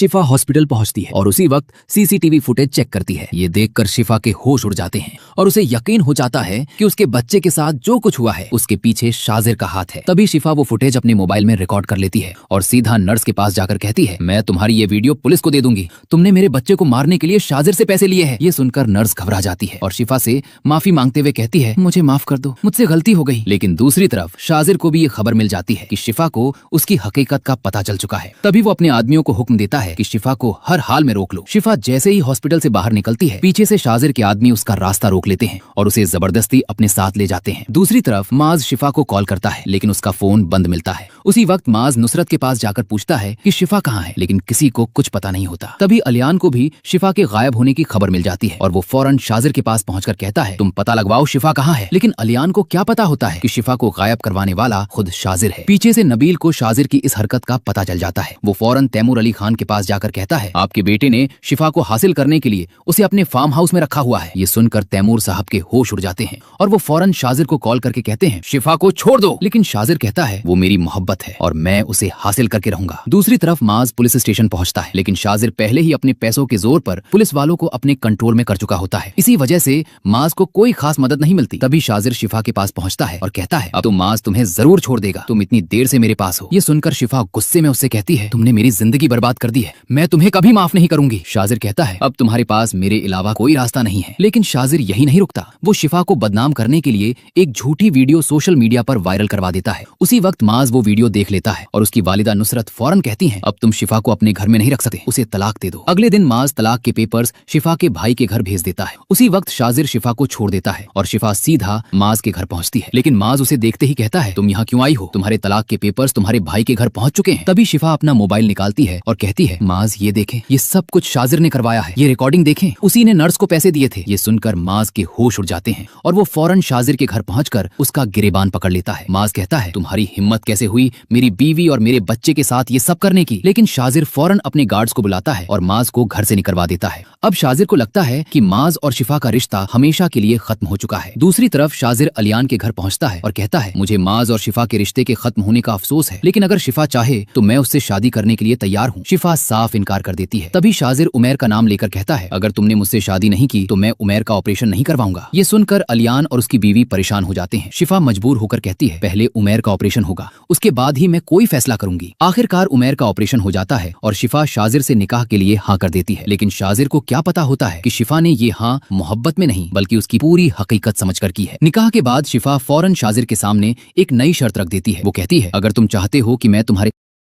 शिफा hospital पहुंचती है और उसी वक्त सीसीटीवी फुटेज चेक करती है। ये देखकर शिफा के होश उड़ जाते हैं और उसे यकीन हो जाता है कि उसके बच्चे के साथ जो कुछ हुआ है उसके पीछे शाजिर का हाथ है। तभी शिफा वो फुटेज अपने मोबाइल में रिकॉर्ड कर लेती है और सीधा नर्स के पास जाकर कहती है, मैं तुम्हारी ये वीडियो पुलिस को दे दूंगी, तुमने मेरे बच्चे को मारने के लिए शाजिर से पैसे लिए हैं। ये सुनकर नर्स घबरा जाती है और शिफा से माफी मांगते हुए कहती है, मुझे माफ कर दो, मुझसे गलती हो गई। लेकिन दूसरी तरफ शाजिर को भी ये खबर मिल जाती है कि शिफा को उसकी हकीकत का पता चल चुका है। तभी वो अपने आदमियों को हुक्म देता है कि शिफा को हर हाल में रोक लो। शिफा जैसे ही हॉस्पिटल से बाहर निकलती है, पीछे से शाजिर के आदमी उसका रास्ता रोक लेते हैं और उसे जबरदस्ती अपने साथ ले जाते हैं। दूसरी तरफ माज शिफा को कॉल करता है लेकिन उसका फोन बंद मिलता है। उसी वक्त माज नुसरत के पास जाकर पूछता है कि शिफा कहाँ है, लेकिन किसी को कुछ पता नहीं होता। तभी अलियान को भी शिफा के गायब होने की खबर मिल जाती है और वो फौरन शाजिर के पास पहुंचकर कहता है, तुम पता लगवाओ शिफा कहाँ है। लेकिन अलियान को क्या पता होता है कि शिफा को गायब करवाने वाला खुद शाजिर है। पीछे से नबील को शाजिर की इस हरकत का पता चल जाता है। वो फौरन तैमूर अली खान के पास जाकर कहता है, आपके बेटे ने शिफा को हासिल करने के लिए उसे अपने फार्म हाउस में रखा हुआ है। ये सुनकर तैमूर साहब के होश उड़ जाते हैं और वो फौरन शाजिर को कॉल करके कहते हैं, शिफा को छोड़ दो। लेकिन शाजिर कहता है, वो मेरी मोहब्बत है और मैं उसे हासिल करके रहूंगा। दूसरी तरफ माज पुलिस स्टेशन पहुंचता है लेकिन शाजिर पहले ही अपने पैसों के जोर पर पुलिस वालों को अपने कंट्रोल में कर चुका होता है। इसी वजह से माज को कोई खास मदद नहीं मिलती। तभी शाजिर शिफा के पास पहुंचता है और कहता है, अब तो माज तुम्हें जरूर छोड़ देगा, तुम इतनी देर से मेरे पास हो। ये सुनकर शिफा गुस्से में उससे कहती है, तुमने मेरी जिंदगी बर्बाद कर दी है, मैं तुम्हें कभी माफ नहीं करूंगी। शाजिर कहता है, अब तुम्हारे पास मेरे अलावा कोई रास्ता नहीं है। लेकिन शाजिर यही नहीं रुकता, वो शिफा को बदनाम करने के लिए एक झूठी वीडियो सोशल मीडिया पर वायरल करवा देता है। उसी वक्त माज वो वीडियो देख लेता है और उसकी वालिदा नुसरत फौरन कहती है, अब तुम शिफा को अपने घर में नहीं रख सकते, उसे तलाक दे दो। अगले दिन माज तलाक के पेपर्स शिफा के भाई के घर भेज देता है। उसी वक्त शाजिर शिफा को छोड़ देता है और शिफा सीधा माज के घर पहुंचती है। लेकिन माज उसे देखते ही कहता है, तुम यहाँ क्यों आई हो, तुम्हारे तलाक के पेपर्स तुम्हारे भाई के घर पहुंच चुके हैं। तभी शिफा अपना मोबाइल निकालती है और कहती है, माज ये देखें, ये सब कुछ शाजिर ने करवाया है, ये रिकॉर्डिंग देखें, उसी ने नर्स को पैसे दिए थे। ये सुनकर माज के होश उड़ जाते हैं और वो फौरन शाजिर के घर पहुंचकर उसका गिरेबान पकड़ लेता है। माज कहता है, तुम्हारी हिम्मत कैसे हुई मेरी बीवी और मेरे बच्चे के साथ ये सब करने की। लेकिन शाजिर फौरन अपने गार्ड्स को बुलाता है और माज को घर से निकलवा देता है। अब शाजिर को लगता है कि माज और शिफा का रिश्ता हमेशा के लिए खत्म हो चुका है। दूसरी तरफ शाजिर अलियान के घर पहुंचता है और कहता है, मुझे माज और शिफा के रिश्ते के खत्म होने का अफसोस है, लेकिन अगर शिफा चाहे तो मैं उससे शादी करने के लिए तैयार हूँ। शिफा साफ इनकार कर देती है। तभी शाजिर उमैर का नाम लेकर कहता है, अगर तुमने मुझसे शादी नहीं की तो मैं उमैर का ऑपरेशन नहीं करवाऊंगा। ये सुनकर अलियान और उसकी बीवी परेशान हो जाते हैं। शिफा मजबूर होकर कहती है, पहले उमैर का ऑपरेशन होगा, उसके बाद ही मैं कोई फैसला करूंगी। आखिरकार उमैर का ऑपरेशन हो जाता है और शिफा शाजिर से निकाह के लिए हाँ कर देती है। लेकिन शाजिर को क्या पता होता है कि शिफा ने ये हाँ मोहब्बत में नहीं बल्कि उसकी पूरी हकीकत समझकर की है। निकाह के बाद शिफा फौरन शाजिर के सामने एक नई शर्त रख देती है। वो कहती है, अगर तुम चाहते हो कि मैं तुम्हारे